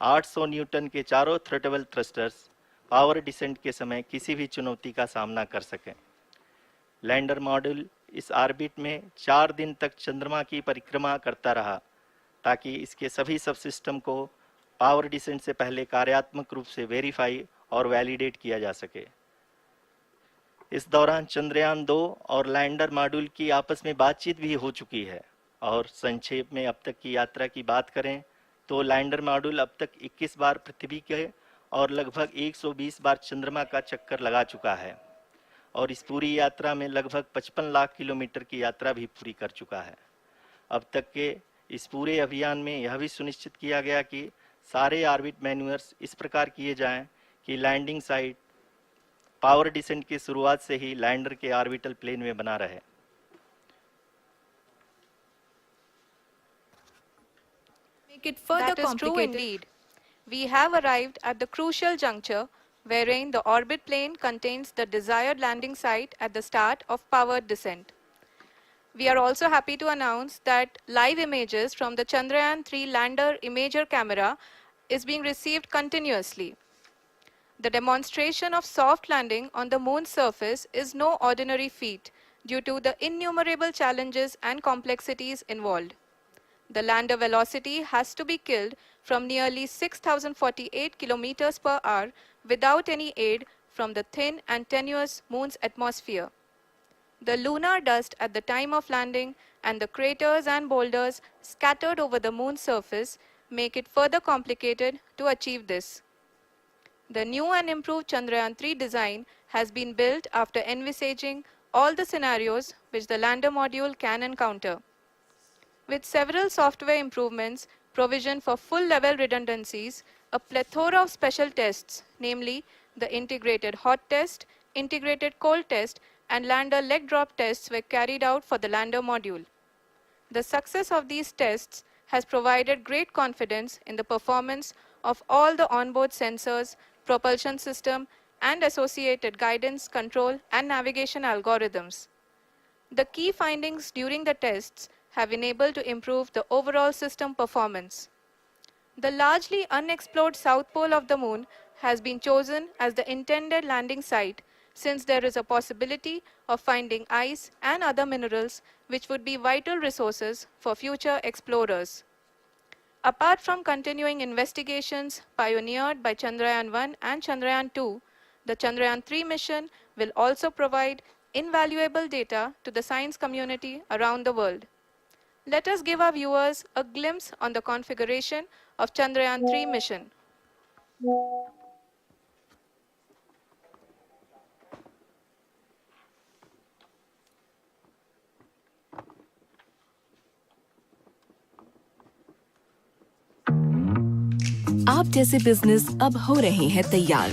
800 Newton के चारों throttle thrusters power descent के समय किसी भी चुनौती का सामना कर सकें। लैंडर मॉड्यूल इस ऑर्बिट में 4 दिन तक चंद्रमा की परिक्रमा करता रहा ताकि इसके सभी सब सिस्टम को पावर डिसेंट से पहले कार्यात्मक रूप से वेरीफाई और वैलिडेट किया जा सके। इस दौरान चंद्रयान 2 और लैंडर मॉड्यूल की आपस में बातचीत भी हो चुकी है। और संक्षेप में अब तक की यात्रा की बात करें तो लैंडर मॉड्यूल अब तक 21 बार पृथ्वी के और लगभग 120 बार चंद्रमा का चक्कर लगा चुका है और इस पूरी यात्रा में लगभग 55 लाख किलोमीटर की यात्रा भी पूरी कर चुका है। अब तक के इस पूरे अभियान में यह भी सुनिश्चित किया गया कि सारे ऑर्बिट मैन्यूअर्स इस प्रकार किए जाएं कि लैंडिंग साइट पावर डिसेंट की शुरुआत से ही लैंडर के ऑर्बिटल प्लेन में बना रहे। Make it further That is true complicated. indeed. We have arrived at the crucial juncture wherein the orbit plane contains the desired landing site at the start of powered descent. We are also happy to announce that live images from the Chandrayaan-3 lander imager camera is being received continuously. The demonstration of soft landing on the moon's surface is no ordinary feat due to the innumerable challenges and complexities involved. The lander velocity has to be killed from nearly 6,048 kilometers per hour without any aid from the thin and tenuous moon's atmosphere. The lunar dust at the time of landing and the craters and boulders scattered over the moon's surface make it further complicated to achieve this. The new and improved Chandrayaan-3 design has been built after envisaging all the scenarios which the lander module can encounter. With several software improvements, provision for full-level redundancies, a plethora of special tests, namely the integrated hot test, integrated cold test, and lander leg drop tests were carried out for the lander module. The success of these tests has provided great confidence in the performance of all the onboard sensors, propulsion system, and associated guidance, control, and navigation algorithms. The key findings during the tests have enabled to improve the overall system performance. The largely unexplored south pole of the moon has been chosen as the intended landing site since there is a possibility of finding ice and other minerals which would be vital resources for future explorers. Apart from continuing investigations pioneered by Chandrayaan-1 and Chandrayaan-2, the Chandrayaan-3 mission will also provide invaluable data to the science community around the world. Let us give our viewers a glimpse on the configuration of Chandrayaan-3 mission. आप जैसे business अब हो रहे हैं तैयार।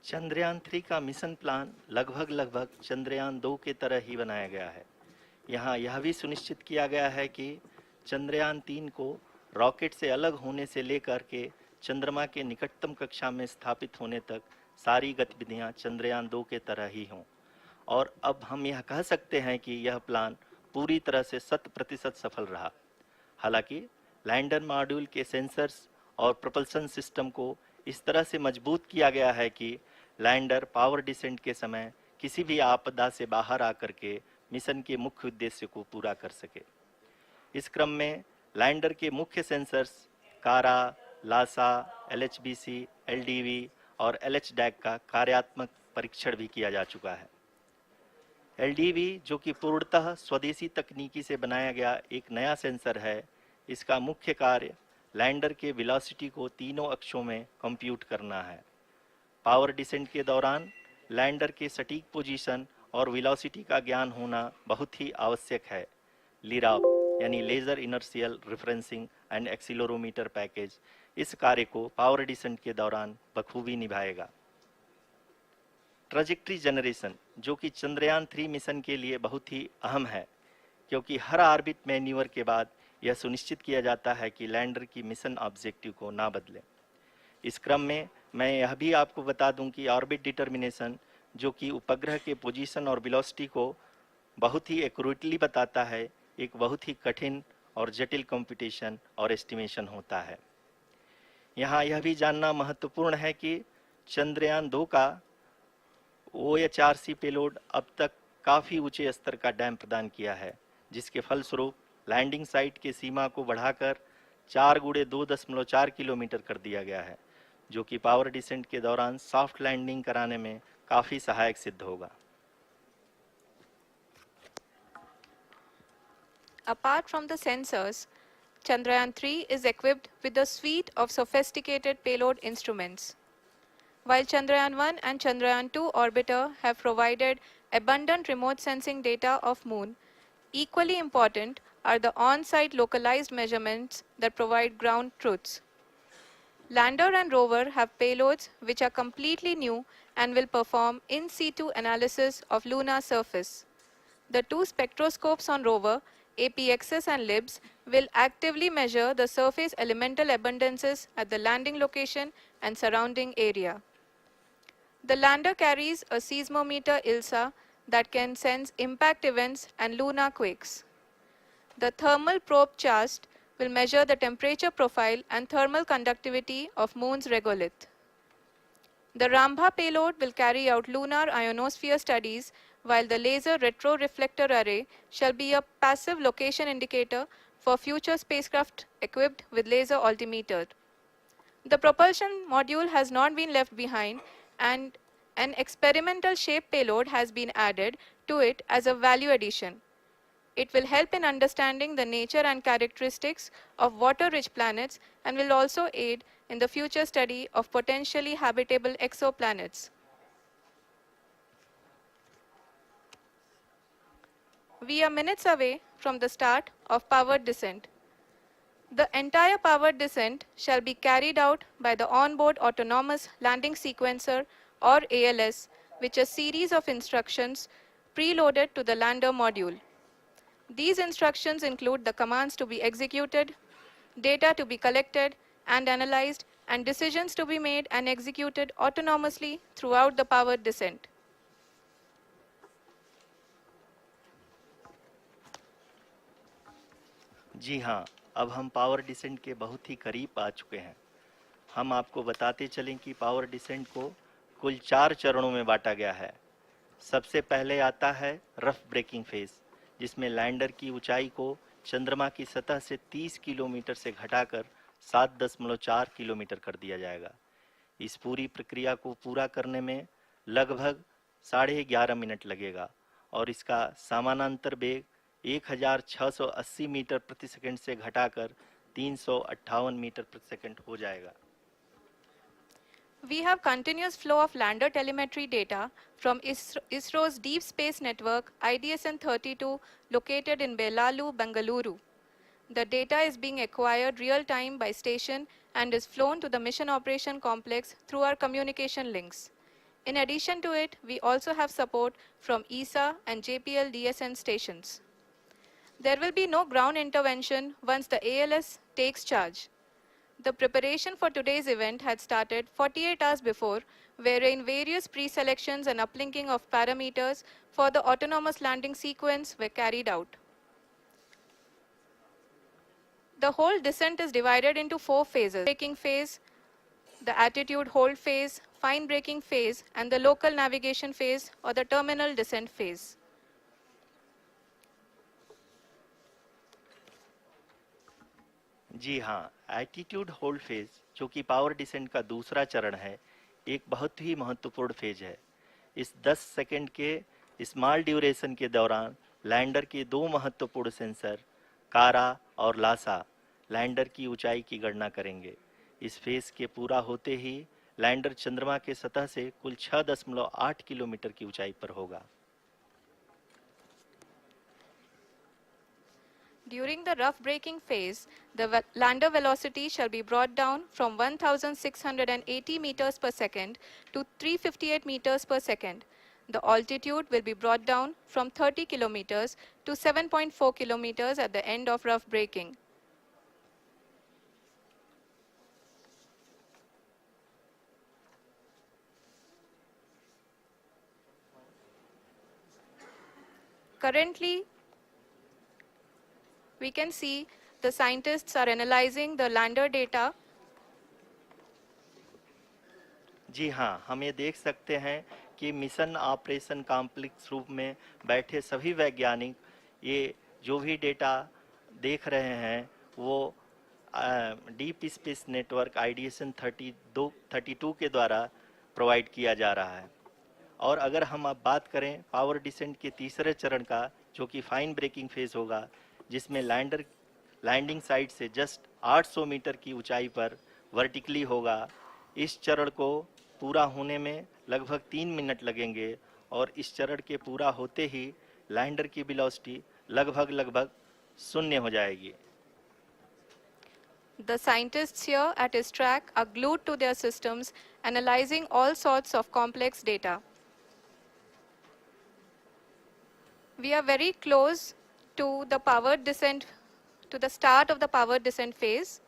चंद्रयान 3 का mission plan लगभग चंद्रयान 2 के तरह ही बनाया गया है। यहाँ यह भी सुनिश्चित किया गया है कि चंद्रयान 3 को रॉकेट से अलग होने से लेकर के चंद्रमा के निकटतम कक्षा में स्थापित होने तक सारी गतिविधियाँ चंद्रयान 2 के तरह ही हों। और अब हम यह कह सकते हैं कि यह प्लान पूरी तरह से 100% सफल रहा। हालांकि लैंडर मॉड्यूल के सेंसर्स और प्रोपल्शन सिस्टम को इस तरह से मजबूत किया गया है कि लैंडर पावर डिसेंट के समय किसी भी आपदा से बाहर आकर के मिशन के मुख्य उद्देश्य को पूरा कर सके। इस क्रम में लैंडर के मुख्य सेंसर्स कारा, लासा, LHBC, LDV और LHDAC का कार्यात्मक परीक्षण भी किया जा चुका है। LDV जो कि पूर्णतः स्वदेशी तकनीकी से बनाया गया एक नया सेंसर है, इसका मुख्य कार्य लैंडर के वेलोसिटी को तीनों अक्षों में कंप्यूट करना है। पावर डिसेंट के दौरान लैंडर के सटीक पोजीशन और वेलोसिटी का ज्ञान होना बहुत ही आवश्यक है। लिराप यानी laser inertial referencing and accelerometer package इस कार्य को पावर डिसेंट के दौरान बखूबी निभाएगा। ट्रैजेक्टरी जनरेशन जो कि चंद्रयान 3 मिशन के लिए बहुत ही अहम है, क्योंकि हर ऑर्बिट मैन्यूवर के बाद यह सुनिश्चित किया जाता है कि लैंडर की मिशन ऑब्जेक्टिव को ना बदले। इस क्रम में मैं यह भी आपको बता दूं कि ऑर्बिट डिटर्मिनेशन जो कि उपग्रह के पोजीशन और वेलोसिटी को बहुत ही एक्यूरेटली बताता है। एक बहुत ही कठिन और जटिल कंप्यूटेशन और एस्टिमेशन होता है। यहाँ यह भी जानना महत्वपूर्ण है कि चंद्रयान 2 का OHRC पेलोड अब तक काफ़ी ऊंचे स्तर का डैम प्रदान किया है, जिसके फलस्वरूप लैंडिंग साइट की सीमा को बढ़ाकर 4 × 2.4 किलोमीटर कर दिया गया है, जो कि पावर डिसेंट के दौरान सॉफ्ट लैंडिंग कराने में काफ़ी सहायक सिद्ध होगा। Apart from the sensors, Chandrayaan 3 is equipped with a suite of sophisticated payload instruments. While Chandrayaan 1 and Chandrayaan 2 orbiter have provided abundant remote sensing data of Moon, equally important are the on-site localized measurements that provide ground truths. Lander and rover have payloads which are completely new and will perform in situ analysis of lunar surface. The two spectroscopes on rover, APXS and LIBS, will actively measure the surface elemental abundances at the landing location and surrounding area. The lander carries a seismometer ILSA that can sense impact events and lunar quakes. The thermal probe CHAST will measure the temperature profile and thermal conductivity of Moon's regolith. The Rambha payload will carry out lunar ionosphere studies, while the laser retroreflector array shall be a passive location indicator for future spacecraft equipped with laser altimeter. The propulsion module has not been left behind, and an experimental shape payload has been added to it as a value addition. It will help in understanding the nature and characteristics of water-rich planets and will also aid in the future study of potentially habitable exoplanets. We are minutes away from the start of powered descent. The entire powered descent shall be carried out by the onboard autonomous landing sequencer, or ALS, which is a series of instructions preloaded to the lander module. These instructions include the commands to be executed, data to be collected and analyzed, and decisions to be made and executed autonomously throughout the powered descent. जी हाँ, अब हम power descent के बहुत ही करीब आ चुके हैं। हम आपको बताते चलें कि पावर डिसेंट को कुल 4 चरणों में बांटा गया है। सबसे पहले आता है रफ ब्रेकिंग फेज, जिसमें लैंडर की ऊंचाई को चंद्रमा की सतह से 30 किलोमीटर से घटाकर 7.4 किलोमीटर कर दिया जाएगा। इस पूरी प्रक्रिया को पूरा करने में लगभग 11.5 मिनट लगेगा और इसका समानांतर वेग 1680 मीटर प्रति सेकंड से घटाकर 358 मीटर प्रति सेकंड हो जाएगा। We have continuous flow of lander telemetry data from ISRO's Deep Space Network IDSN-32 located in Belalu, Bengaluru. The data is being acquired real-time by station and is flown to the Mission Operation Complex through our communication links. In addition to it, we also have support from ESA and JPL DSN stations. There will be no ground intervention once the ALS takes charge. The preparation for today's event had started 48 hours before, wherein various pre-selections and uplinking of parameters for the autonomous landing sequence were carried out. The whole descent is divided into 4 phases: braking phase, the attitude hold phase, fine braking phase, and the local navigation phase or the terminal descent phase. जी हाँ, attitude hold phase, जो कि power descent का दूसरा चरण है, एक बहुत ही महत्वपूर्ण फेज है। इस 10 सेकंड के स्मॉल ड्यूरेशन के दौरान लैंडर के दो महत्वपूर्ण सेंसर कारा और लासा लैंडर की ऊंचाई की गणना करेंगे। इस फेज के पूरा होते ही लैंडर चंद्रमा के सतह से कुल 6.8 किलोमीटर की ऊंचाई पर होगा। During the rough braking phase, the lander velocity shall be brought down from 1680 meters per second to 358 meters per second. The altitude will be brought down from 30 kilometers to 7.4 kilometers at the end of rough braking. Currently, we can see the scientists are analyzing the lander data. जी हाँ, हम ये देख सकते हैं कि mission operation complex रूप में बैठे सभी वैज्ञानिक ये जो भी डेटा देख रहे हैं वो डीप स्पेस नेटवर्क आईडीएसन 32 के द्वारा प्रोवाइड किया जा रहा है। और अगर हम अब बात करें पावर डिसेंट के तीसरे चरण का, जो कि फाइन ब्रेकिंग फेज होगा, जिसमें लैंडर लैंडिंग साइट से जस्ट 800 मीटर की ऊंचाई पर वर्टिकली होगा। इस चरण को पूरा होने में लगभग 3 मिनट लगेंगे और इस चरण के पूरा होते ही लैंडर की वेलोसिटी लगभग शून्य हो जाएगी। The scientists here at ISRO are glued to their systems, analyzing all sorts of complex data. We are very close to the power descent, to the start of the power descent phase.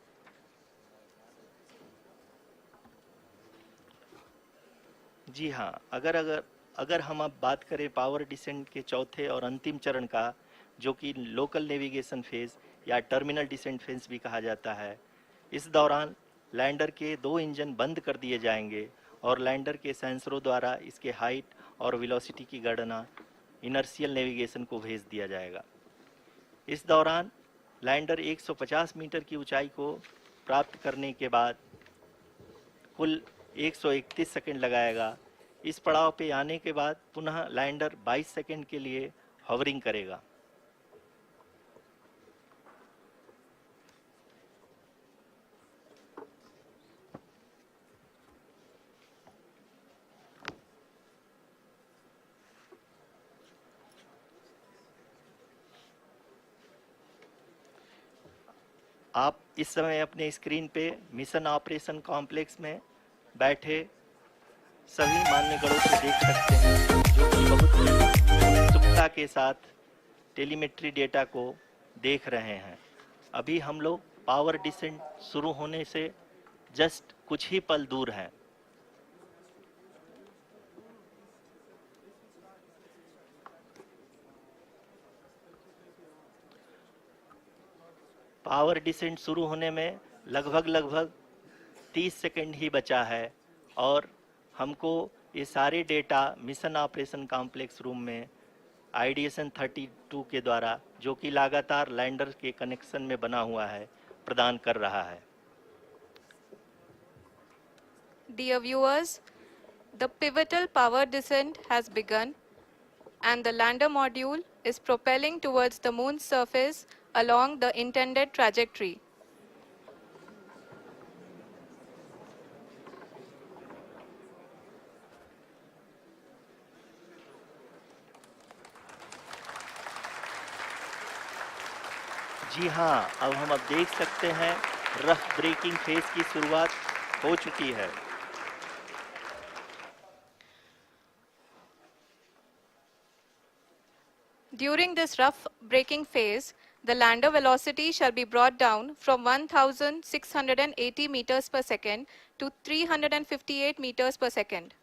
जी हाँ, अगर अगर अगर हम अब बात करें power descent के चौथे और अंतिम चरण का, जो कि लोकल नेविगेशन फेज या टर्मिनल डिसेंट फेज भी कहा जाता है, इस दौरान लैंडर के 2 इंजन बंद कर दिए जाएंगे और लैंडर के सेंसरों द्वारा इसके हाइट और वेलोसिटी की गणना इनर्शियल नेविगेशन को भेज दिया जाएगा। इस दौरान लैंडर 150 मीटर की ऊंचाई को प्राप्त करने के बाद कुल 131 सेकंड लगाएगा। इस पड़ाव पे आने के बाद पुनः लैंडर 22 सेकंड के लिए हॉवरिंग करेगा। आप इस समय अपने स्क्रीन पे मिशन ऑपरेशन कॉम्प्लेक्स में बैठे सभी मान्यगणों को देख सकते हैं, जो कि बहुत ही उत्सुकता के साथ टेलीमेट्री डेटा को देख रहे हैं। अभी हम लोग पावर डिसेंट शुरू होने से जस्ट कुछ ही पल दूर हैं। पावर डिसेंट शुरू होने में लगभग 30 सेकंड ही बचा है और हमको ये सारे data mission operation complex room में आईडीएसन 32 के द्वारा, जो कि लगातार लैंडर के कनेक्शन में बना हुआ है, प्रदान कर रहा है। Dear viewers, the pivotal power descent has begun and the lander module is propelling towards the moon's surface along the intended trajectory. जी हाँ, अब हम देख सकते हैं रफ ब्रेकिंग फेज की शुरुआत हो चुकी है। During this rough braking phase, the lander velocity shall be brought down from 1680 meters per second to 358 meters per second.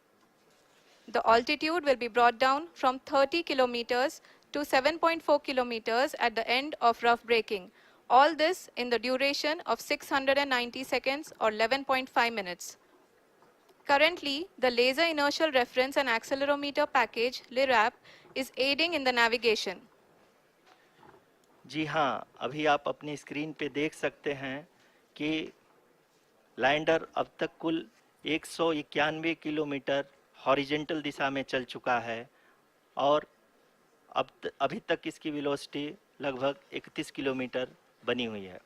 The altitude will be brought down from 30 kilometers to 7.4 kilometers at the end of rough braking. All this in the duration of 690 seconds or 11.5 minutes. Currently, the Laser Inertial Reference and Accelerometer package (LIRAP) is aiding in the navigation. जी हाँ, अभी आप अपनी screen पे देख सकते हैं कि lander अब तक कुल 191 किलोमीटर हॉरिजेंटल दिशा में चल चुका है और अभी तक इसकी वेलोसिटी लगभग 31 किलोमीटर बनी हुई है।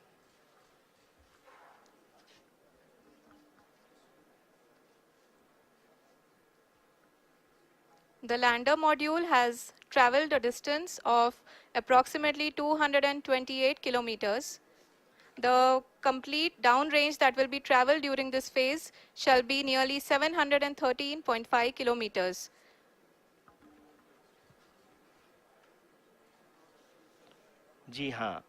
The lander module has traveled a distance of approximately 228 kilometers. The complete downrange that will be traveled during this phase shall be nearly 713.5 kilometers. जी हाँ,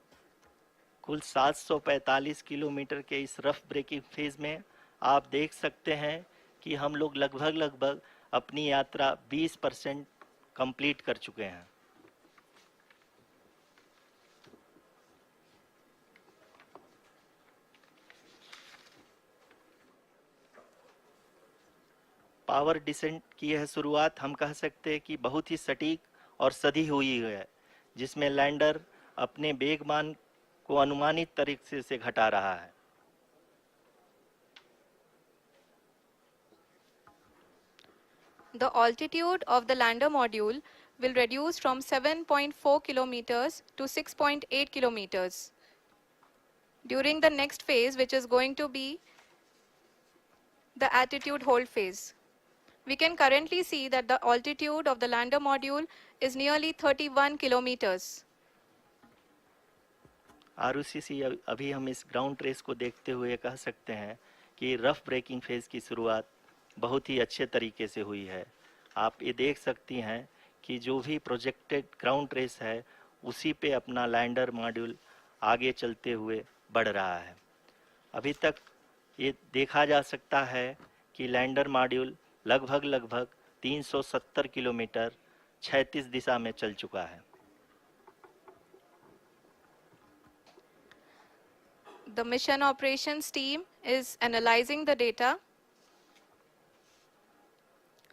कुल 745 किलोमीटर के इस रफ ब्रेकिंग फेज में आप देख सकते हैं कि हम लोग लगभग अपनी यात्रा 20% कंप्लीट कर चुके हैं। पावर डिसेंट की यह शुरुआत हम कह सकते हैं कि बहुत ही सटीक और सधी हुई है, जिसमें लैंडर अपने वेगमान को अनुमानित तरीके से घटा रहा है। The altitude of the lander module will reduce from 7.4 kilometers to 6.8 kilometers during the next phase, which is going to be the attitude hold phase. We can currently see that the altitude of the lander module is nearly 31 kilometers. Arushi, अभी हम इस ground race को देखते हुए कह सकते हैं कि रफ ब्रेकिंग फेज की शुरुआत बहुत ही अच्छे तरीके से हुई है। आप ये देख सकती हैं कि जो भी प्रोजेक्टेड ग्राउंड रेस है, उसी पे अपना लैंडर मॉड्यूल आगे चलते हुए बढ़ रहा है। अभी तक ये देखा जा सकता है कि लैंडर मॉड्यूल लगभग 370 किलोमीटर क्षैतिज दिशा में चल चुका है। The mission operations team is analyzing the data.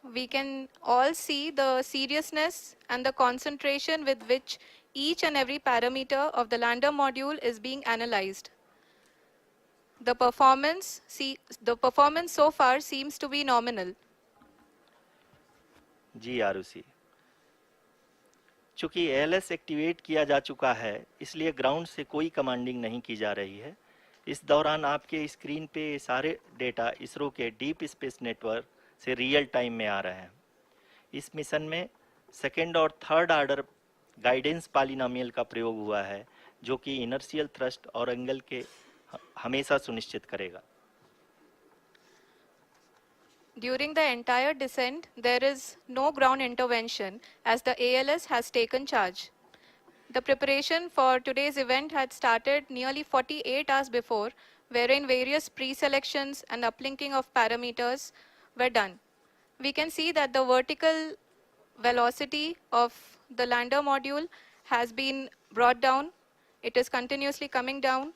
We can all see the seriousness and the concentration with which each and every parameter of the lander module is being analyzed. The performance so far seems to be nominal. जी आरुषि, चूंकि ALS activate किया जा चुका है, इसलिए ground से कोई commanding नहीं की जा रही है। इस दौरान आपके स्क्रीन पे सारे डेटा इसरो के डीप स्पेस नेटवर्क से रियल टाइम में आ रहे हैं। इस मिशन में सेकेंड और थर्ड ऑर्डर गाइडेंस पॉलिनोमियल का प्रयोग हुआ है, जो कि इनर्शियल थ्रस्ट और एंगल के हमेशा सुनिश्चित करेगा। During the entire descent, there is no ground intervention as the ALS has taken charge. The preparation for today's event had started nearly 48 hours before, wherein various pre-selections and uplinking of parameters were done. We can see that the vertical velocity of the lander module has been brought down. It is continuously coming down.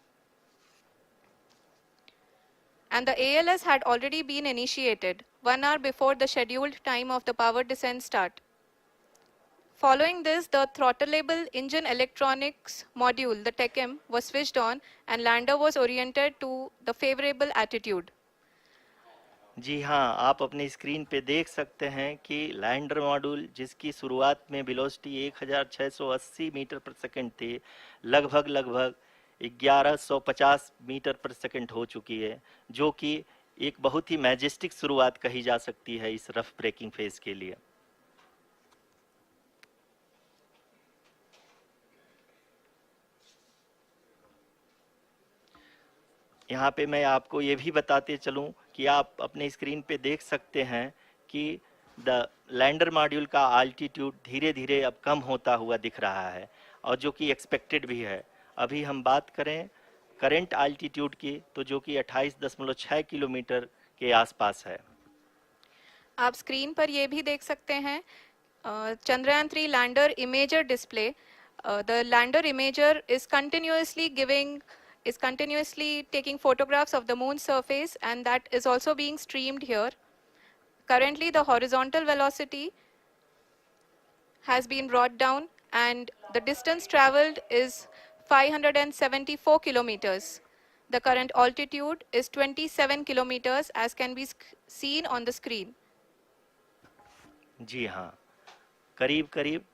And the ALS had already been initiated 1 hour before the scheduled time of the power descent start. Following this, the throttleable engine electronics module, the TECM, was switched on and lander was oriented to the favorable attitude. जी हाँ, आप अपने screen पे देख सकते हैं कि lander module, जिसकी शुरुआत में वेलोसिटी 1680 मीटर पर सेकंड थी, लगभग 1150 मीटर पर सेकंड हो चुकी है, जो कि एक बहुत ही मैजेस्टिक शुरुआत कही जा सकती है इस रफ ब्रेकिंग फेज के लिए। यहाँ पे मैं आपको ये भी बताते चलूँ कि आप अपने स्क्रीन पे देख सकते हैं कि द लैंडर मॉड्यूल का आल्टीट्यूड धीरे धीरे अब कम होता हुआ दिख रहा है, और जो कि एक्सपेक्टेड भी है। अभी हम बात करें करंट आल्टीट्यूड की, तो जो कि 28.6 किलोमीटर के आसपास है। आप स्क्रीन पर ये भी देख सकते हैं Chandrayaan 3 lander imager display. The lander imager is continuously taking photographs of the moon's surface, and that is also being streamed here. Currently, the horizontal velocity has been brought down and the distance traveled is 574 kilometers. The current altitude is 27 kilometers as can be seen on the screen. जी हाँ, करीब करीब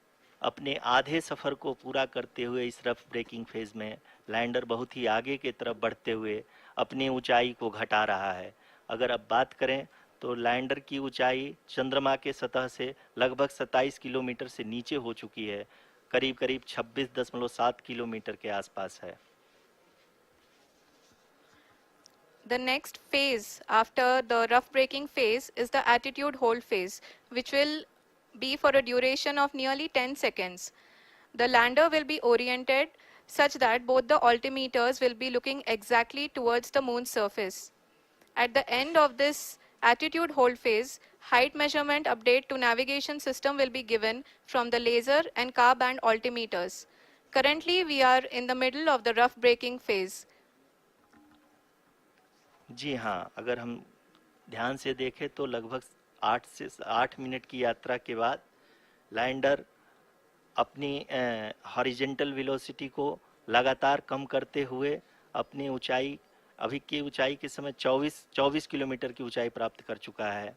अपने आधे सफ़र को पूरा करते हुए इस रफ ब्रेकिंग फेज में लैंडर बहुत ही आगे की तरफ बढ़ते हुए अपनी ऊंचाई को घटा रहा है। अगर अब बात करें तो लैंडर की ऊंचाई चंद्रमा के सतह से लगभग 27 किलोमीटर से नीचे हो चुकी है, करीब करीब 26.7 किलोमीटर के आसपास है। The next phase after the rough braking phase is the attitude hold phase, which will be for a duration of nearly 10 seconds. The lander will be oriented such that both the altimeters will be looking exactly towards the moon's surface. At the end of this attitude hold phase, height measurement update to navigation system will be given from the laser and car band altimeters. Currently, we are in the middle of the rough braking phase. जी हाँ, अगर हम ध्यान से देखें तो लगभग 8 minute की यात्रा के बाद लैंडर अपनी हॉरिजेंटल वेलोसिटी को लगातार कम करते हुए अपनी ऊंचाई, अभी की ऊंचाई के समय 24 किलोमीटर की ऊंचाई प्राप्त कर चुका है।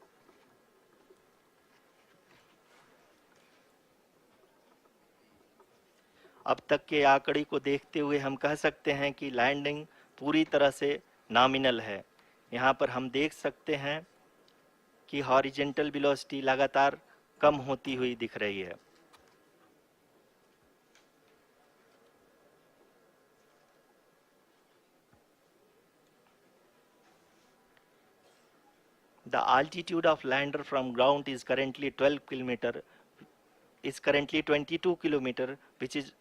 अब तक के आंकड़े को देखते हुए हम कह सकते हैं कि लैंडिंग पूरी तरह से नॉमिनल है। यहाँ पर हम देख सकते हैं कि हॉरिजेंटल वेलोसिटी लगातार कम होती हुई दिख रही है। The altitude of lander from ground is currently 22 kilometer, which is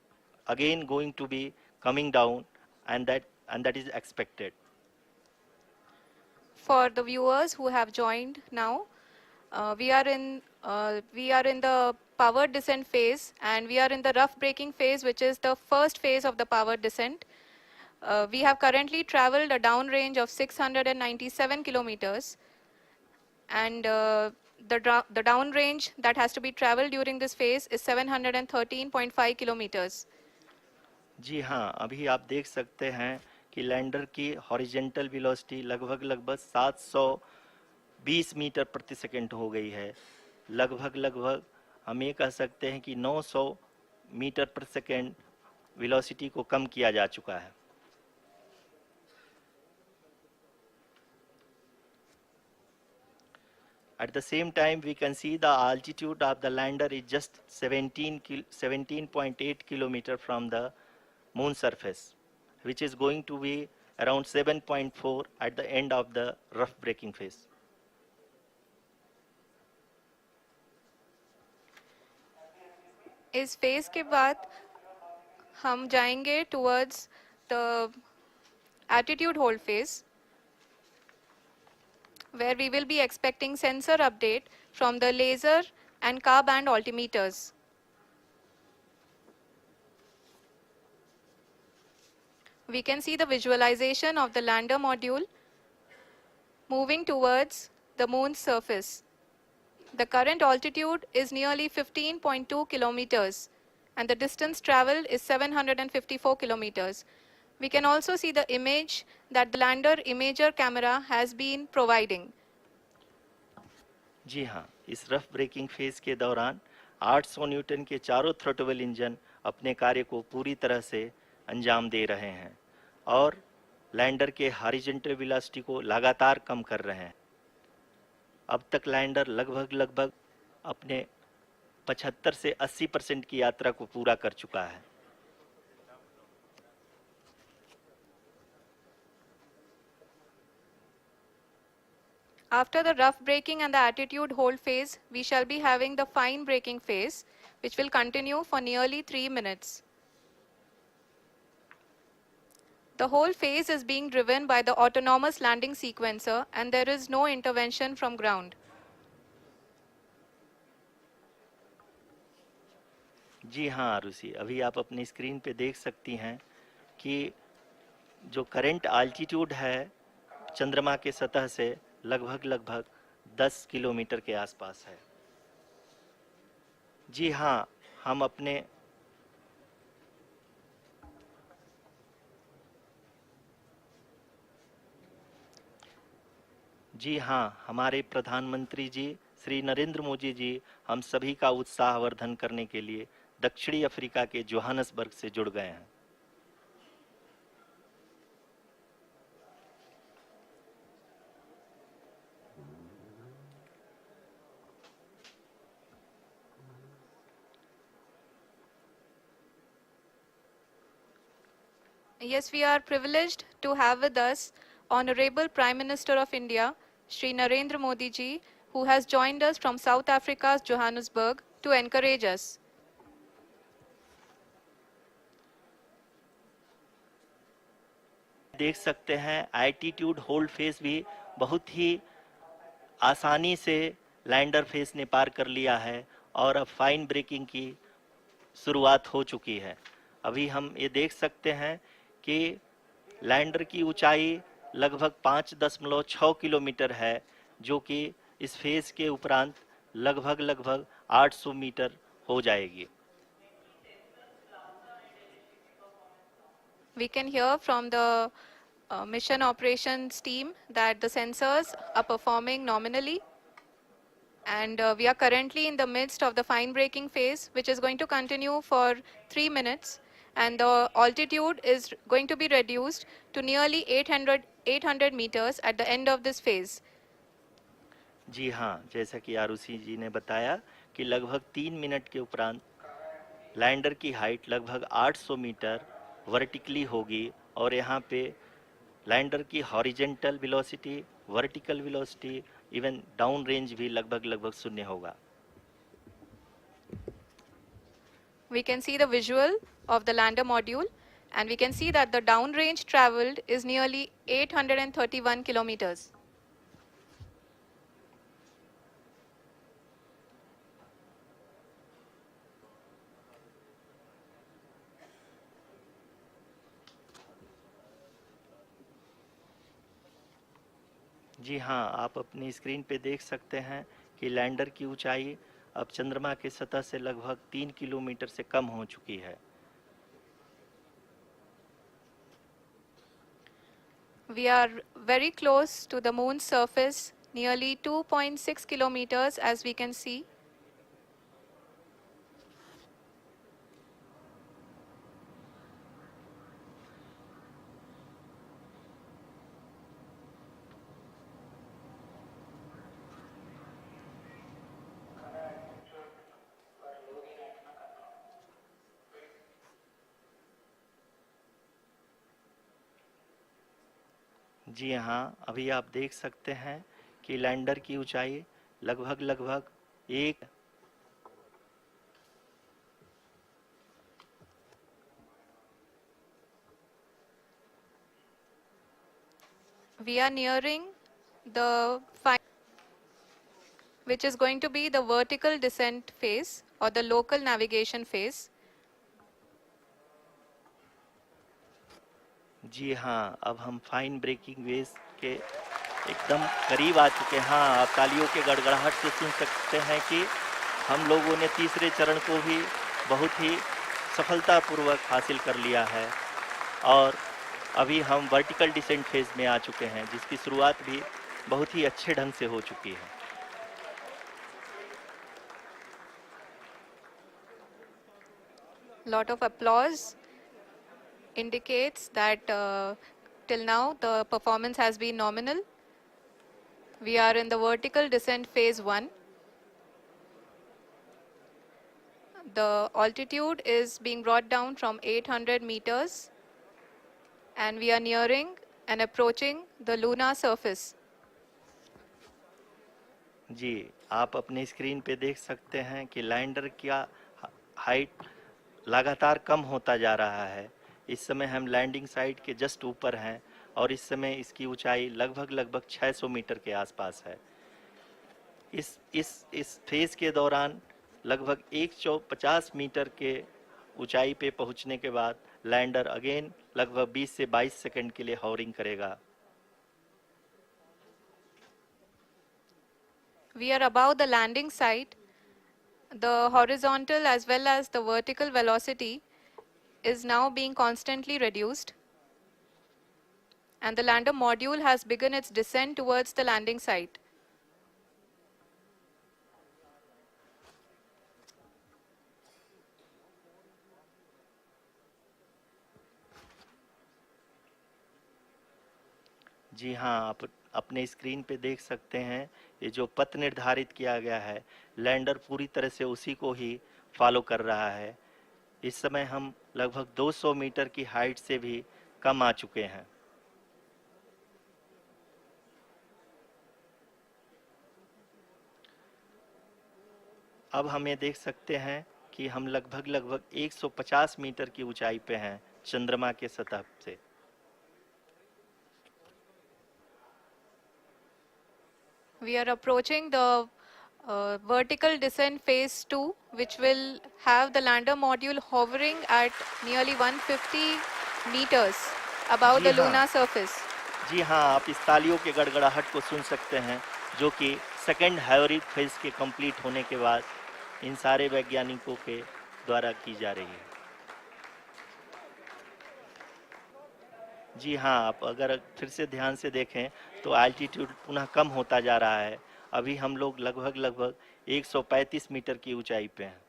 again going to be coming down, and that is expected. For the viewers who have joined now, we are in the powered descent phase, and we are in the rough braking phase, which is the first phase of the powered descent. We have currently traveled a downrange of 697 kilometers, and the downrange that has to be traveled during this phase is 713.5 kilometers. जी हाँ, अभी आप देख सकते हैं कि lander की horizontal velocity लगभग 720 metre प्रति सेकंड हो गई है। लगभग हम ये कह सकते हैं कि 900 मीटर प्रति सेकंड वेलोसिटी को कम किया जा चुका है। At the same time, we can see the altitude of the lander is just 17.8 kilometer from the moon surface, which is going to be around 7.4 at the end of the rough braking phase. इस phase के बाद हम जाएंगे towards the attitude hold phase, where we will be expecting sensor update from the laser and car band altimeters. We can see the visualization of the lander module moving towards the moon's surface. The current altitude is nearly 15.2 kilometers, and the distance traveled is 754 kilometers. We can also see the image that the lander imager camera has been providing. जी हाँ, इस rough breaking phase के दौरान 800 Newton के चारों throttle engine अपने कार्य को पूरी तरह से अंजाम दे रहे हैं और लैंडर के हॉरिजॉन्टल वेलोसिटी को लगातार कम कर रहे हैं। अब तक लैंडर लगभग अपने 75 से 80% की यात्रा को पूरा कर चुका है। After the rough braking and the attitude hold phase, we shall be having the fine braking phase, which will continue for nearly 3 minutes. The whole phase is being driven by the autonomous landing sequencer, and there is no intervention from ground. जी हाँ आरुषि, अभी आप अपनी screen पे देख सकती हैं कि जो करंट आल्टीट्यूड है चंद्रमा के सतह से लगभग 10 किलोमीटर के आसपास है। जी हाँ, हम अपने जी हाँ, हमारे प्रधानमंत्री जी श्री नरेंद्र मोदी जी हम सभी का उत्साहवर्धन करने के लिए दक्षिणी अफ्रीका के जोहानसबर्ग से जुड़ गए हैं। Yes, we are privileged to have with us Honorable Prime Minister of India, Shri Narendra Modi ji, who has joined us from South Africa's Johannesburg to encourage us. देख सकते हैं एल्टीट्यूड होल्ड फेस भी बहुत ही आसानी से lander face ने पार कर लिया है और अब फाइन ब्रेकिंग की शुरुआत हो चुकी है। अभी हम ये देख सकते हैं कि लैंडर की ऊंचाई लगभग 5.6 किलोमीटर है, जो कि इस फेज के उपरांत लगभग 800 मीटर हो जाएगी। We can hear from the mission operations team that the sensors are performing nominally, and we are currently in the midst of the fine braking phase, which is going to continue for 3 minutes, and the altitude is going to be reduced to nearly 800 meters at the end of this phase. जी हाँ, जैसा कि आरुषि जी ने बताया कि लगभग 3 minute के उपरांत lander की हाइट लगभग 800 मीटर वर्टिकली होगी और यहाँ पे लैंडर की horizontal velocity, vertical velocity, even down range भी लगभग शून्य होगा। We can see the visual of the lander module, and we can see that the downrange traveled is nearly 831 kilometers. जी हाँ, आप अपनी स्क्रीन पे देख सकते हैं कि लैंडर की ऊंचाई अब चंद्रमा की सतह से लगभग 3 किलोमीटर से कम हो चुकी है। We are very close to the moon's surface, nearly 2.6 kilometers as we can see. जी हाँ, अभी आप देख सकते हैं कि लैंडर की ऊंचाई लगभग एक We are nearing the which is going to be the vertical descent phase or the local navigation phase. जी हाँ, अब हम फाइन ब्रेकिंग वेव के एकदम करीब आ चुके हैं। हाँ, आप तालियों के गड़गड़ाहट से सुन सकते हैं कि हम लोगों ने तीसरे चरण को भी बहुत ही सफलतापूर्वक हासिल कर लिया है और अभी हम वर्टिकल डिसेंट फेज में आ चुके हैं, जिसकी शुरुआत भी बहुत ही अच्छे ढंग से हो चुकी है। Lot of applause indicates that till now the performance has been nominal. We are in the vertical descent phase 1. The altitude is being brought down from 800 meters, and we are nearing and approaching the lunar surface. जी, आप अपने screen पे देख सकते हैं कि lander का height लगातार कम होता जा रहा है। इस समय हम लैंडिंग साइट के जस्ट ऊपर हैं और इस समय इसकी ऊंचाई लगभग 600 मीटर के आसपास है। इस फेज के दौरान लगभग 150 मीटर के ऊंचाई पे पहुंचने के बाद लैंडर अगेन लगभग 20 से 22 सेकंड के लिए हॉवरिंग करेगा। We are above the landing site. The horizontal as well as the vertical velocity is now being constantly reduced, and the lander module has begun its descent towards the landing site. जी हाँ, आप अपने screen पे देख सकते हैं ये जो पथ निर्धारित किया गया है, लैंडर पूरी तरह से उसी को ही फॉलो कर रहा है। इस समय हम लगभग 200 मीटर की हाइट से भी कम आ चुके हैं। अब हमें देख सकते हैं कि हम लगभग 150 मीटर की ऊंचाई पे हैं चंद्रमा के सतह से। We are approaching the vertical descent phase 2, which will have the lander module hovering at nearly 150 meters above ji the हाँ, lunar surface. जी हाँ, आप इस तालियों के गड़गड़ाहट को सुन सकते हैं जो कि सेकंड हैवरिक फेज के कंप्लीट होने के बाद इन सारे वैज्ञानिकों के द्वारा की जा रही है। जी हाँ, आप अगर फिर से ध्यान से देखें तो एल्टीट्यूड पुनः कम होता जा रहा है। अभी हम लोग लगभग 135 मीटर की ऊंचाई पे हैं।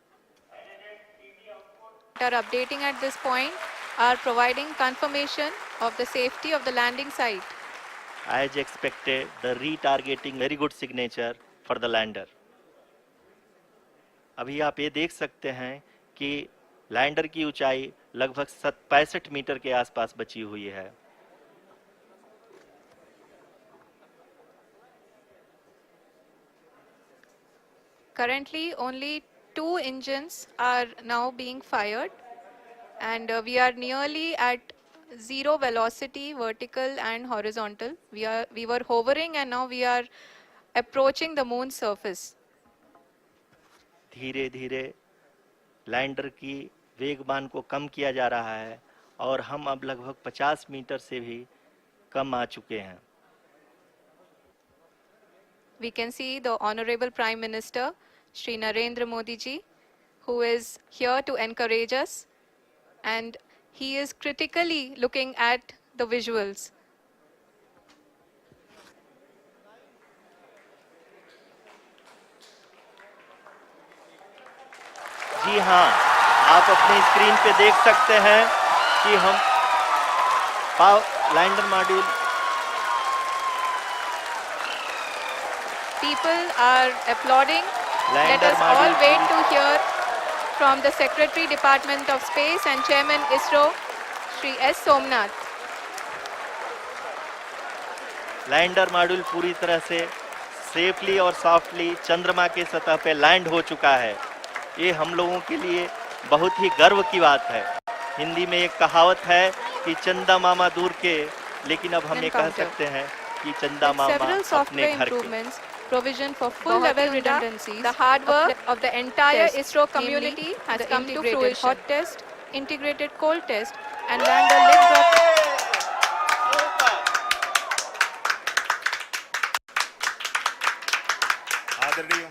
Are updating at this point are providing confirmation of the safety of the landing site. As expected, the retargeting very good signature for the lander. अभी आप ये देख सकते हैं कि लैंडर की ऊंचाई लगभग 65 मीटर के आसपास बची हुई है। Currently, only 2 engines are now being fired, and we are nearly at zero velocity, vertical and horizontal. We were hovering, and now we are approaching the moon's surface. धीरे धीरे लैंडर की वेगमान को कम किया जा रहा है और हम अब लगभग 50 मीटर से भी कम आ चुके हैं। We can see the Honorable Prime Minister, Shri Narendra Modi ji, who is here to encourage us, and he is critically looking at the visuals. जी हाँ, आप अपनी स्क्रीन पे देख सकते हैं कि हम lander module People are applauding. Let lander us all module wait to hear from the Secretary Department of Space and Chairman ISRO, Shri S. Somnath. Lander module पूरी तरह से सेफली और सॉफ्टली चंद्रमा के सतह पे लैंड हो चुका है। ये हम लोगों के लिए बहुत ही गर्व की बात है। हिंदी में एक कहावत है कि चंदा मामा दूर के, लेकिन अब हम ये कह सकते हैं कि चंदा With मामा several अपने software घर के। improvements, provision for full level redundancies, the hard work of the entire ISRO community has come to fruition. Hot test, integrated cold test, and lander leg drop. आदरणीय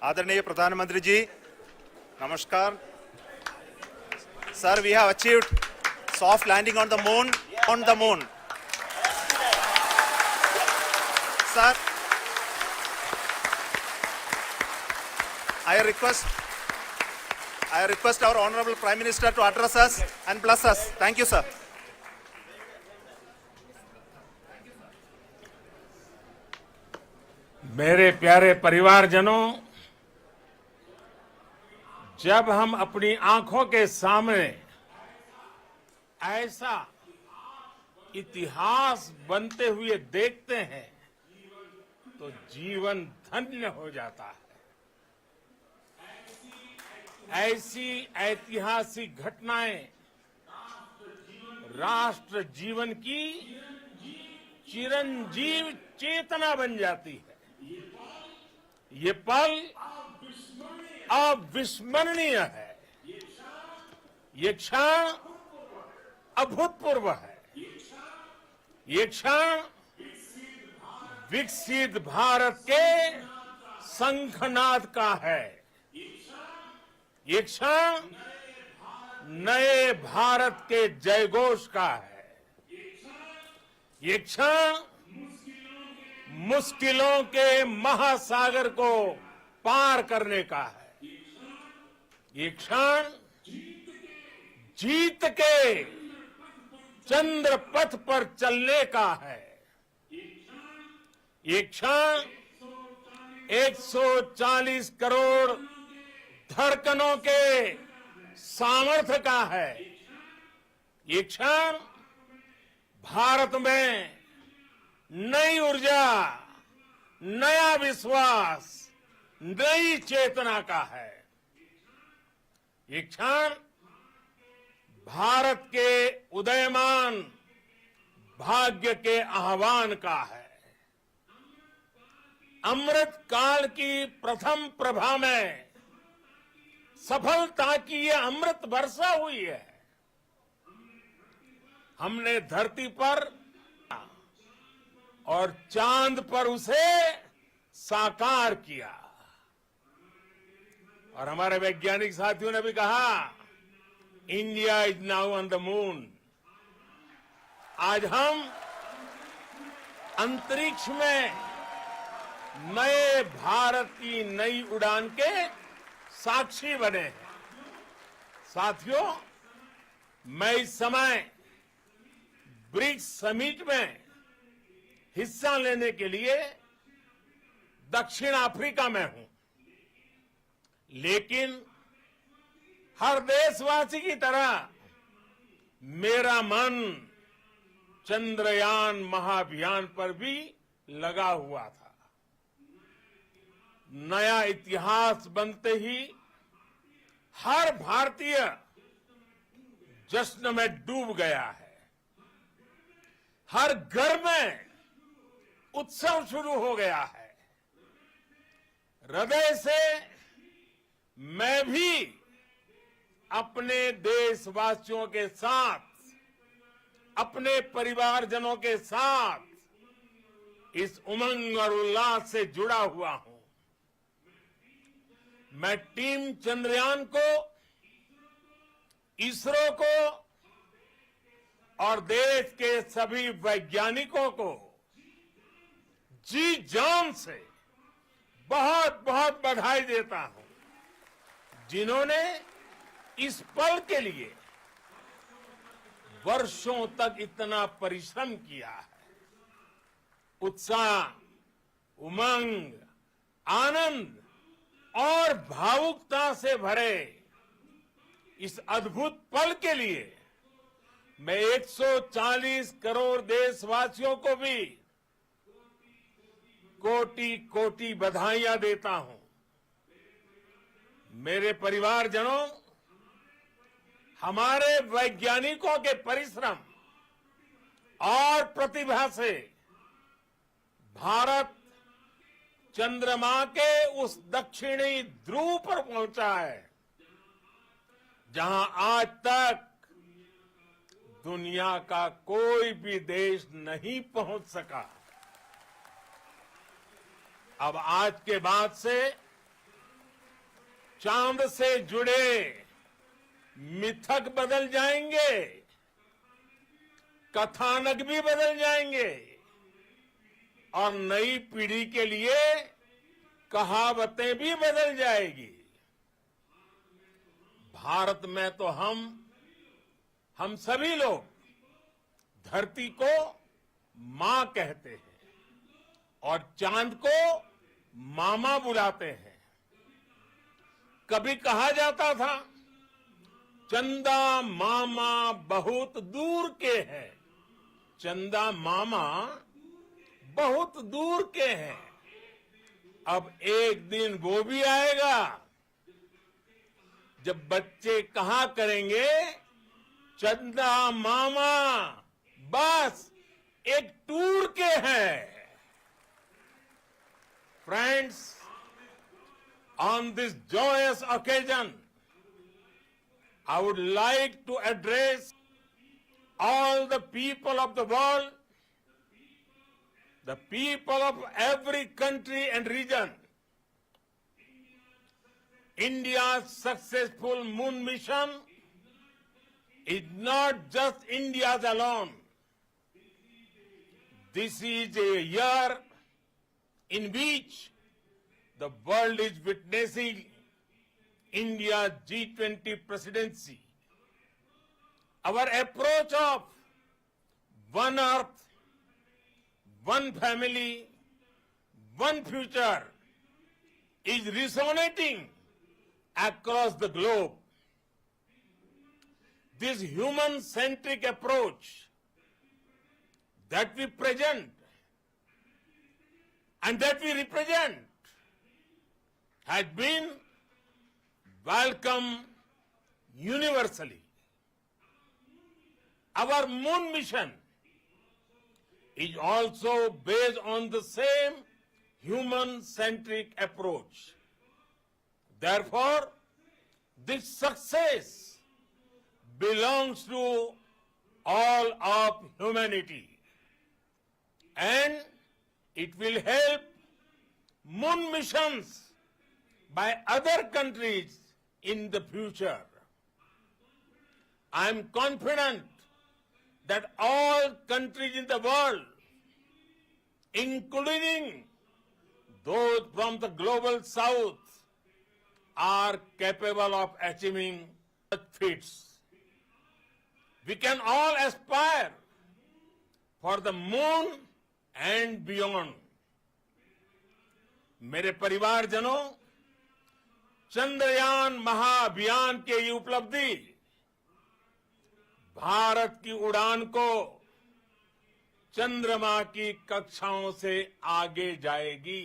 आदरणीय प्रधानमंत्री जी, नमस्कार। Sir, we have achieved soft landing on the moon. Sir, I request our Honorable Prime Minister to address us and bless us. Thank you, sir. मेरे प्यारे परिवारजनों, जब हम अपनी आंखों के सामने ऐसा इतिहास बनते हुए देखते हैं तो जीवन धन्य हो जाता है। ऐसी ऐतिहासिक घटनाएं राष्ट्र जीवन की चिरंजीव चेतना बन जाती है। ये पल अविस्मरणीय है। ये क्षण अभूतपूर्व है। ये क्षण विकसित भारत के शंखनाद का है। ये क्षण नए भारत के जयघोष का है। ये क्षण मुश्किलों के महासागर को पार करने का है। ये क्षण जीत के चंद्र पथ पर चलने का है। ये क्षण 140 करोड़ धड़कनों के सामर्थ्य का है। ये क्षण भारत में नई ऊर्जा, नया विश्वास, नई चेतना का है। ये क्षण भारत के उदयमान भाग्य के आह्वान का है। अमृत काल की प्रथम प्रभा में सफलता की ये अमृत वर्षा हुई है। हमने धरती पर और चांद पर उसे साकार किया। और हमारे वैज्ञानिक साथियों ने भी कहा, India is now on the moon. आज हम अंतरिक्ष में नए भारत की नई उड़ान के साक्षी बने हैं। साथियों, मैं इस समय ब्रिक्स समिट में हिस्सा लेने के लिए दक्षिण अफ्रीका में हूं, लेकिन हर देशवासी की तरह मेरा मन चंद्रयान महाअभियान पर भी लगा हुआ था। नया इतिहास बनते ही हर भारतीय जश्न में डूब गया है। हर घर में उत्सव शुरू हो गया है। हृदय से मैं भी अपने देशवासियों के साथ, अपने परिवारजनों के साथ इस उमंग और उल्लास से जुड़ा हुआ हूं। मैं टीम चंद्रयान को, इसरो को और देश के सभी वैज्ञानिकों को जी जान से बहुत बहुत बधाई देता हूं, जिन्होंने इस पल के लिए वर्षों तक इतना परिश्रम किया है। उत्साह, उमंग, आनंद और भावुकता से भरे इस अद्भुत पल के लिए मैं 140 करोड़ देशवासियों को भी कोटि कोटि बधाइयां देता हूं। मेरे परिवारजनों, हमारे वैज्ञानिकों के परिश्रम और प्रतिभा से भारत चंद्रमा के उस दक्षिणी ध्रुव पर पहुंचा है, जहां आज तक दुनिया का कोई भी देश नहीं पहुंच सका। अब आज के बाद से चांद से जुड़े मिथक बदल जाएंगे, कथानक भी बदल जाएंगे और नई पीढ़ी के लिए कहावतें भी बदल जाएगी। भारत में तो हम सभी लोग धरती को मां कहते हैं और चांद को मामा बुलाते हैं। कभी कहा जाता था, चंदा मामा बहुत दूर के हैं। चंदा मामा बहुत दूर के हैं। अब एक दिन वो भी आएगा जब बच्चे कहा करेंगे, चंदा मामा बस एक टूर के हैं। Friends, on this joyous occasion, I would like to address all the people of the world, the people of every country and region. India's successful moon mission is not just India's alone. This is a year in which the world is witnessing India's G20 presidency. Our approach of one earth, one family, one future is resonating across the globe. This human-centric approach that we present and that we represent has been welcomed universally. Our moon mission is also based on the same human-centric approach. Therefore, this success belongs to all of humanity. And it will help moon missions by other countries in the future. I am confident that all countries in the world, including those from the global south, are capable of achieving such feats. We can all aspire for the moon and beyond. मेरे परिवारजनों, चंद्रयान महाअभियान के ये उपलब्धि भारत की उड़ान को चंद्रमा की कक्षाओं से आगे जाएगी।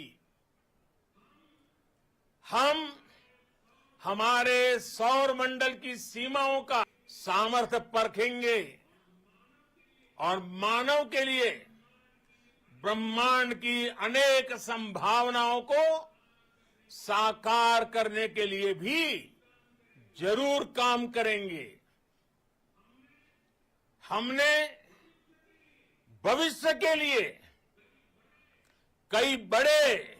हम हमारे सौर मंडल की सीमाओं का सामर्थ्य परखेंगे और मानव के लिए ब्रह्मांड की अनेक संभावनाओं को साकार करने के लिए भी जरूर काम करेंगे। हमने भविष्य के लिए कई बड़े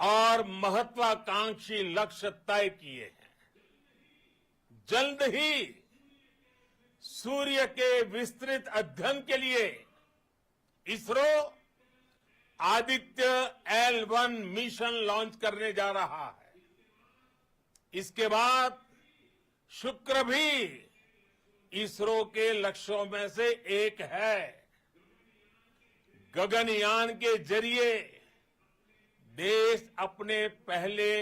और महत्वाकांक्षी लक्ष्य तय किए हैं। जल्द ही सूर्य के विस्तृत अध्ययन के लिए ISRO Aditya L1 mission launch करने जा रहा है। इसके बाद शुक्र भी इसरो के लक्ष्यों में से एक है। गगनयान के जरिए देश अपने पहले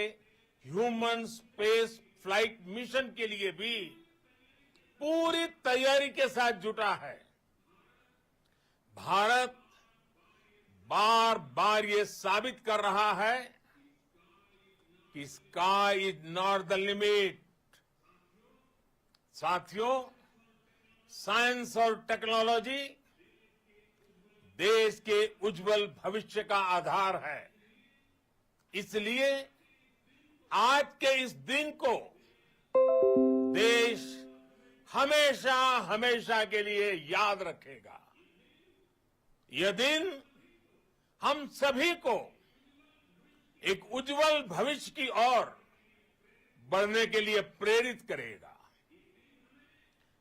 ह्यूमन स्पेस फ्लाइट मिशन के लिए भी पूरी तैयारी के साथ जुटा है। भारत बार बार ये साबित कर रहा है कि sky is not the limit. साथियों, साइंस और टेक्नोलॉजी देश के उज्जवल भविष्य का आधार है। इसलिए आज के इस दिन को देश हमेशा हमेशा के लिए याद रखेगा। यह दिन हम सभी को एक उज्जवल भविष्य की ओर बढ़ने के लिए प्रेरित करेगा।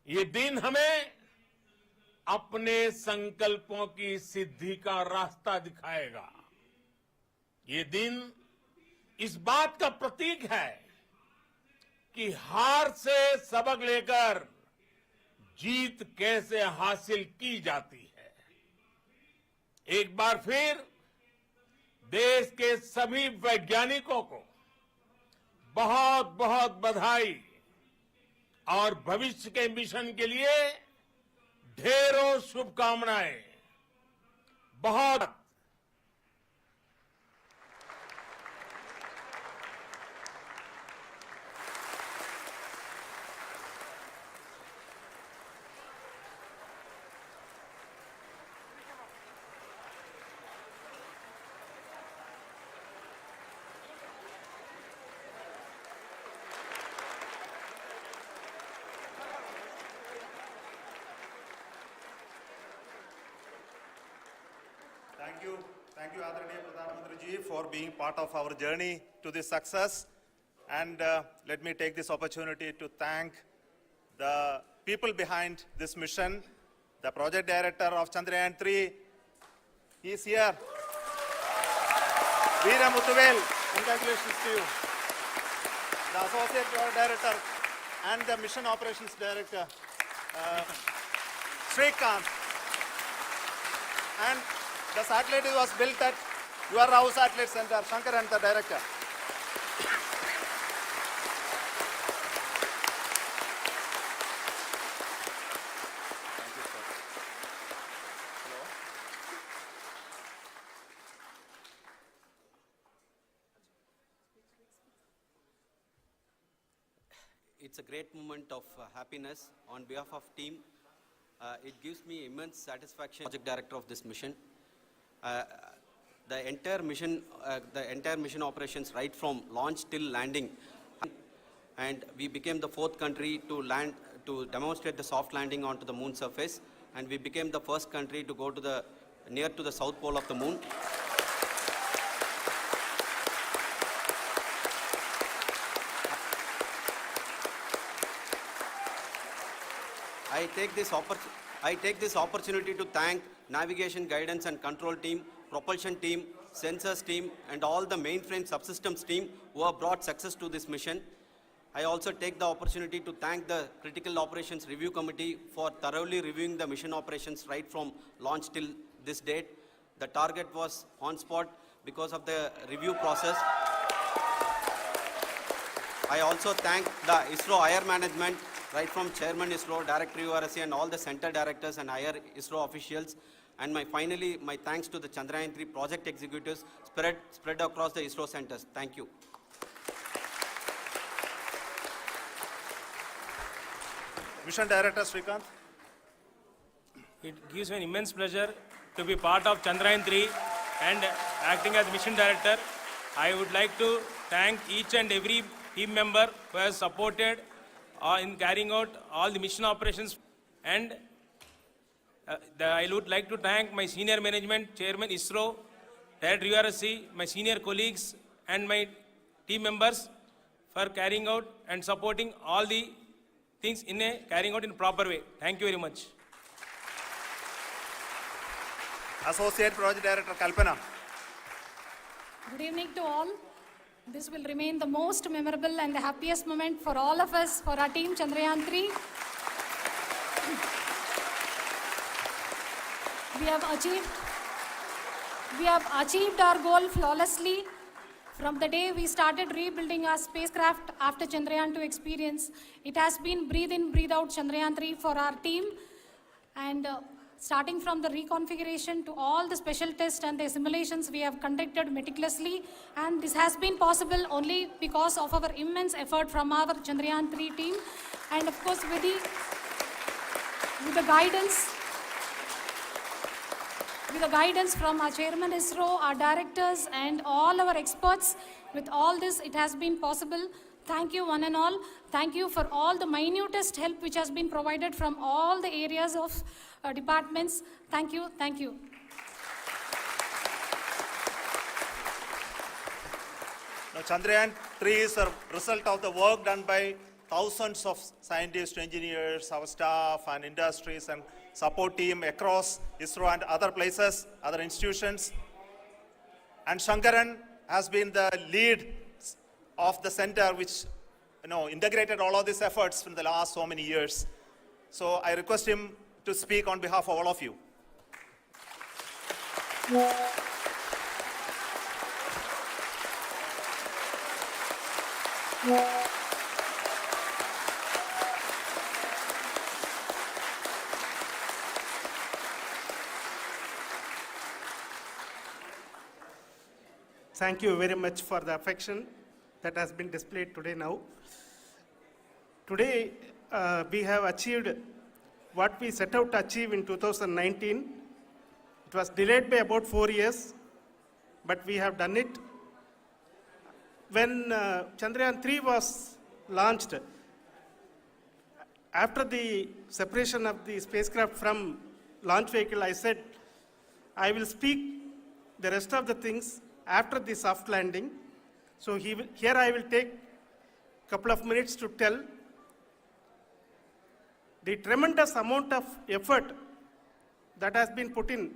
ये दिन हमें अपने संकल्पों की सिद्धि का रास्ता दिखाएगा। ये दिन इस बात का प्रतीक है कि हार से सबक लेकर जीत कैसे हासिल की जाती है। एक बार फिर देश के सभी वैज्ञानिकों को बहुत बहुत बधाई और भविष्य के मिशन के लिए ढेरों शुभकामनाएं। बहुत Thank you, Adaraniya Pradhan Mantri ji, for being part of our journey to this success. And let me take this opportunity to thank the people behind this mission. The project director of Chandrayaan 3, he is here. Veera Muthuvel, congratulations to you. The associate project director and the mission operations director, Srikanth. And the satellite was built at your house satellite center, Shankar and the director. Thank you, sir. Hello. It's a great moment of happiness on behalf of team. It gives me immense satisfaction. Project director of this mission. The entire mission operations right from launch till landing, and we became the fourth country to land to demonstrate the soft landing onto the moon surface, and we became the first country to go to the near to the south pole of the moon. I take this opportunity to thank navigation, guidance and control team, propulsion team, sensors team and all the mainframe subsystems team who have brought success to this mission. I also take the opportunity to thank the Critical Operations Review Committee for thoroughly reviewing the mission operations right from launch till this date. The target was on spot because of the review process. I also thank the ISRO higher management, right from Chairman ISRO, Director URSC and all the center directors and higher ISRO officials. And finally, my thanks to the Chandrayaan-3 project executives spread across the ISRO centers. Thank you. Mission Director Srikanth. It gives me an immense pleasure to be part of Chandrayaan-3 and acting as Mission Director. I would like to thank each and every team member who has supported in carrying out all the mission operations. And I would like to thank my senior management, Chairman ISRO, Director URSC, my senior colleagues and my team members for carrying out and supporting all the things carrying out in a proper way. Thank you very much. Associate Project Director Kalpana. Good evening to all. This will remain the most memorable and the happiest moment for all of us, for our team Chandrayaan-3. We have achieved our goal flawlessly. From the day we started rebuilding our spacecraft after Chandrayaan-2 experience, it has been breathe in, breathe out Chandrayaan-3 for our team. And starting from the reconfiguration to all the special tests and the simulations we have conducted meticulously. And this has been possible only because of our immense effort from our Chandrayaan-3 team. And of course, with the guidance from our Chairman ISRO, our directors and all our experts, with all this, it has been possible. Thank you one and all. Thank you for all the minutest help which has been provided from all the areas of departments. Thank you. Thank you. Now, Chandrayaan-3 is a result of the work done by thousands of scientists, engineers, our staff and industries and support team across ISRO and other places, other institutions. And Shankaran has been the lead of the center which integrated all of these efforts in the last so many years. So I request him to speak on behalf of all of you. Thank you very much for the affection that has been displayed today now. Today, we have achieved what we set out to achieve in 2019. It was delayed by about 4 years, but we have done it. When Chandrayaan-3 was launched, after the separation of the spacecraft from launch vehicle, I said, I will speak the rest of the things after the soft landing. So here I will take a couple of minutes to tell the tremendous amount of effort that has been put in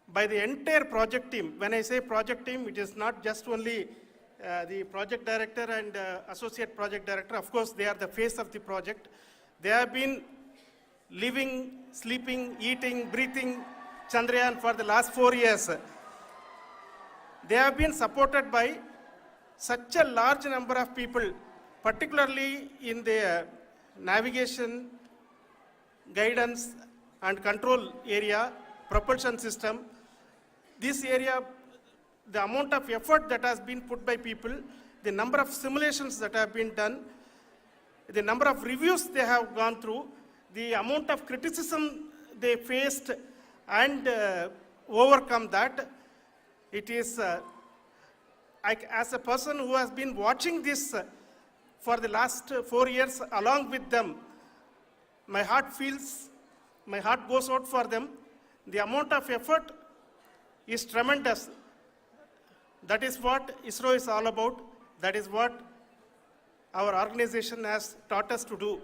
by the entire project team. When I say project team, it is not just only the project director and associate project director. Of course, they are the face of the project. They have been living, sleeping, eating, breathing Chandrayaan for the last 4 years. They have been supported by such a large number of people, particularly in the navigation, guidance and control area, propulsion system. This area, the amount of effort that has been put by people, the number of simulations that have been done, the number of reviews they have gone through, the amount of criticism they faced and overcome that. It is, as a person who has been watching this for the last 4 years along with them. My heart goes out for them. The amount of effort is tremendous. That is what ISRO is all about. That is what our organization has taught us to do.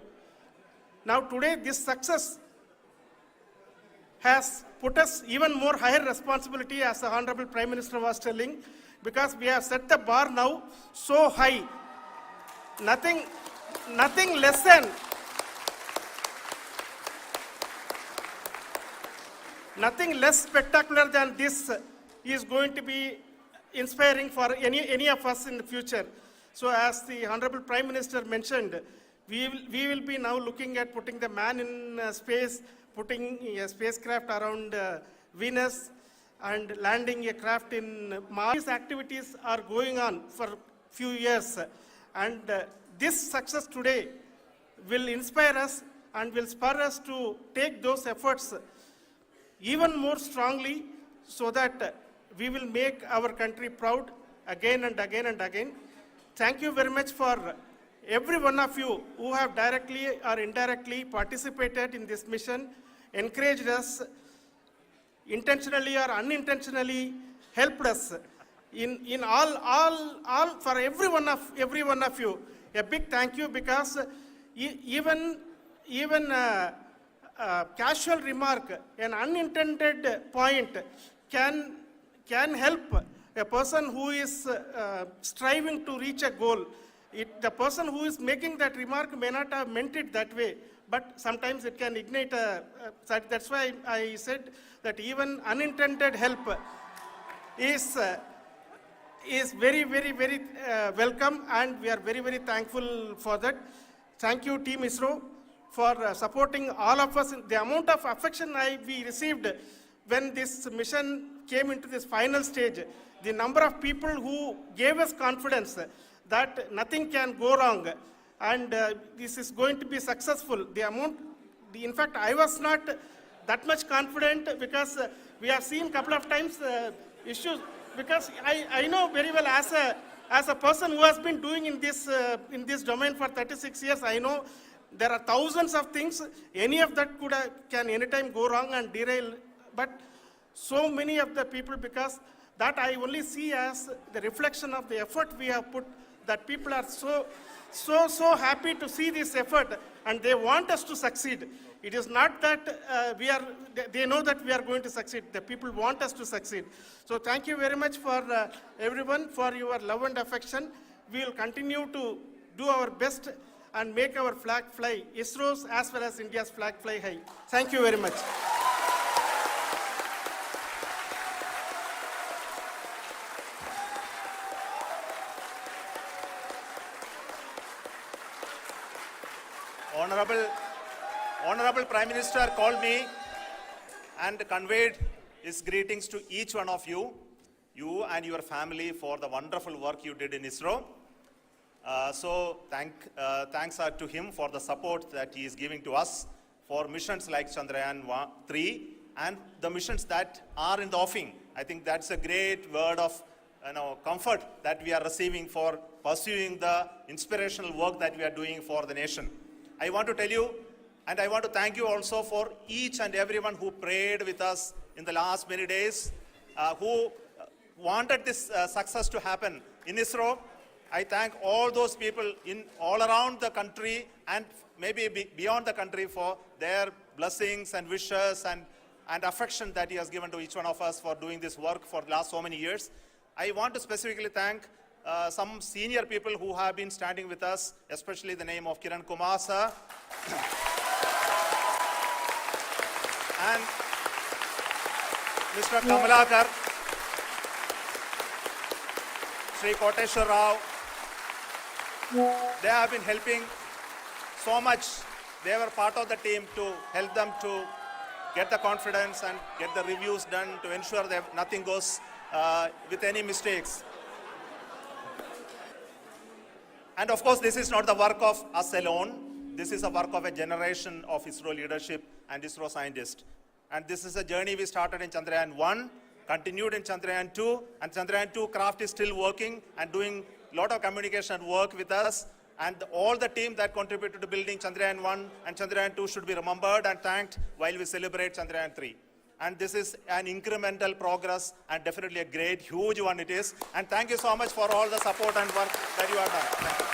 Now today, this success has put us even more higher responsibility, as the Honorable Prime Minister was telling, because we have set the bar now so high. Nothing less than nothing less spectacular than this is going to be inspiring for any of us in the future. So as the Honorable Prime Minister mentioned, we will be now looking at putting the man in space, putting a spacecraft around Venus, and landing a craft in Mars. These activities are going on for few years, and this success today will inspire us and will spur us to take those efforts even more strongly, so that we will make our country proud again and again and again. Thank you very much for every one of you who have directly or indirectly participated in this mission, encouraged us, intentionally or unintentionally helped us in all for every one of you. A big thank you, because even casual remark, an unintended point can help a person who is striving to reach a goal. The person who is making that remark may not have meant it that way, but sometimes it can ignite that's why I said that even unintended help is very, very, very welcome, and we are very, very thankful for that. Thank you, Team ISRO, for supporting all of us. The amount of affection we received when this mission came into this final stage, the number of people who gave us confidence that nothing can go wrong, and this is going to be successful. In fact, I was not that much confident, because we have seen a couple of times issues, because I know very well, as a person who has been doing in this domain for 36 years, I know there are thousands of things. Any of that can anytime go wrong and derail, but so many of the people, because that I only see as the reflection of the effort we have put, that people are so happy to see this effort, and they want us to succeed. It is not that they know that we are going to succeed. The people want us to succeed. So thank you very much for everyone, for your love and affection. We will continue to do our best and make our flag fly, ISRO's as well as India's flag fly high. Thank you very much. Honorable Prime Minister called me and conveyed his greetings to each one of you and your family, for the wonderful work you did in ISRO. So thanks are to him for the support that he is giving to us for missions like Chandrayaan 3 and the missions that are in the offing. I think that's a great word of comfort that we are receiving for pursuing the inspirational work that we are doing for the nation. I want to tell you, and I want to thank you also for each and everyone who prayed with us in the last many days, who wanted this success to happen in ISRO. I thank all those people all around the country and maybe beyond the country for their blessings and wishes and affection that he has given to each one of us for doing this work for the last so many years. I want to specifically thank some senior people who have been standing with us, especially the name of Kiran Kumar sir and Mr. Kamalakar, Sri Koteshwar Rao. They have been helping so much. They were part of the team to help them to get the confidence and get the reviews done to ensure that nothing goes with any mistakes. And of course, this is not the work of us alone. This is the work of a generation of ISRO leadership and ISRO scientists. And this is a journey we started in Chandrayaan 1, continued in Chandrayaan 2, and Chandrayaan 2 craft is still working and doing a lot of communication work with us. and all the team that contributed to building Chandrayaan 1 and Chandrayaan 2 should be remembered and thanked while we celebrate Chandrayaan 3. And this is an incremental progress and definitely a great, huge one it is. And thank you so much for all the support and work that you have done.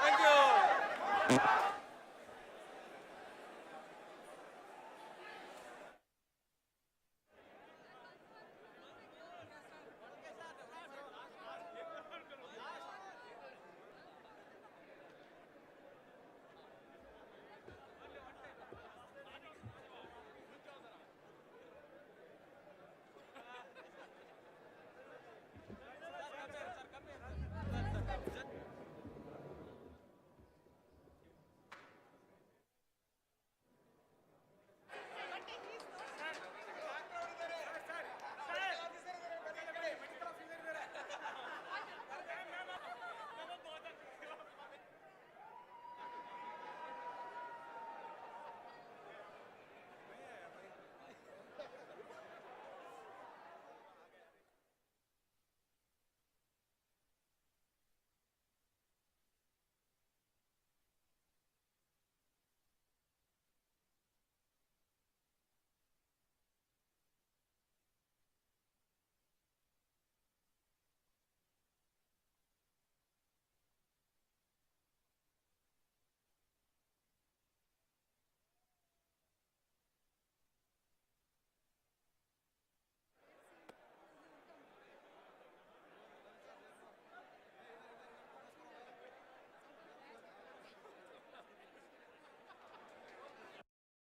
Thank you. Thank you.